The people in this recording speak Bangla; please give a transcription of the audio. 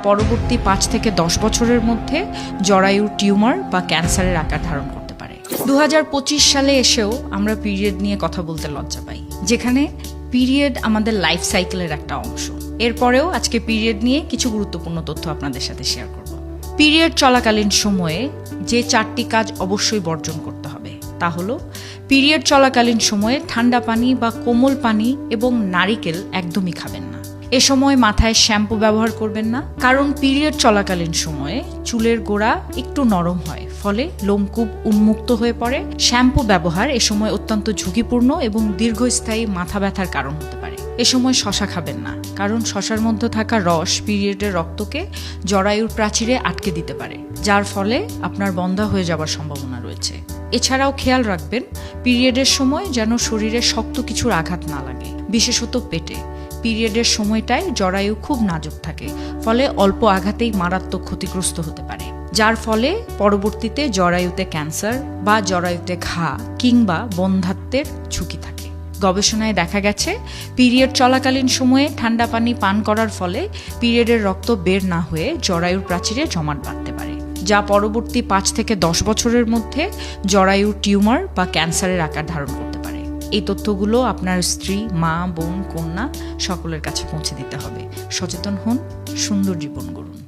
পরবর্তী ৫ থেকে ১০ বছরের মধ্যে জরায়ুর টিউমার বা ক্যান্সারের আকার ধারণ করতে পারে। ২০২৫ সালে এসেও আমরা পিরিয়ড নিয়ে কথা বলতে লজ্জা পাই, যেখানে পিরিয়ড আমাদের লাইফ সাইকেলের একটা অংশ। এরপরেও আজকে পিরিয়ড নিয়ে কিছু গুরুত্বপূর্ণ তথ্য আপনাদের সাথে শেয়ার করব। পিরিয়ড চলাকালীন সময়ে যে ৪টি কাজ অবশ্যই বর্জন করতে হবে তা হলো, পিরিয়ড চলাকালীন সময়ে ঠান্ডা পানি বা কোমল পানি এবং নারিকেল একদমই খাবেন না। এ সময় মাথায় শ্যাম্পু ব্যবহার করবেন না, কারণ পিরিয়ড চলাকালীন সময়ে চুলের গোড়া একটু নরম হয়, ফলে লোমকূপ উন্মুক্ত হয়ে পড়ে। শ্যাম্পু ব্যবহার এ সময় অত্যন্ত ঝুঁকিপূর্ণ এবং দীর্ঘস্থায়ী মাথা ব্যথার কারণ হতে পারে। এ সময় শশা খাবেন না, কারণ শশার মধ্যে থাকা রস পিরিয়ডের রক্তকে জরায়ুর প্রাচীরে আটকে দিতে পারে, যার ফলে আপনার বন্ধ্যা হয়ে যাওয়ার সম্ভাবনা রয়েছে। এছাড়াও খেয়াল রাখবেন, পিরিয়ডের সময় যেন শরীরে শক্ত কিছুর আঘাত না লাগে, বিশেষত পেটে। পিরিয়ডের সময়টায় জরায়ু খুব নাজুক থাকে, ফলে অল্প আঘাতেই মারাত্মক ক্ষতিগ্রস্ত হতে পারে, যার ফলে পরবর্তীতে জরায়ুতে ক্যান্সার বা জরায়ুতে ঘা কিংবা বন্ধ্যাত্বের ঝুঁকি থাকে। গবেষণায় দেখা গেছে, পিরিয়ড চলাকালীন সময়ে ঠান্ডা পানি পান করার ফলে পিরিয়ডের রক্ত বের না হয়ে জরায়ুর প্রাচীরে জমাট বাঁধতে পারে, যা পরবর্তী ৫ থেকে ১০ বছরের মধ্যে জরায়ুর টিউমার বা ক্যান্সারের আকার ধারণ করতে পারে। এই তথ্যগুলো আপনার স্ত্রী, মা, বোন, কন্যা সকলের কাছে পৌঁছে দিতে হবে। সচেতন হন, সুন্দর জীবন গড়ুন।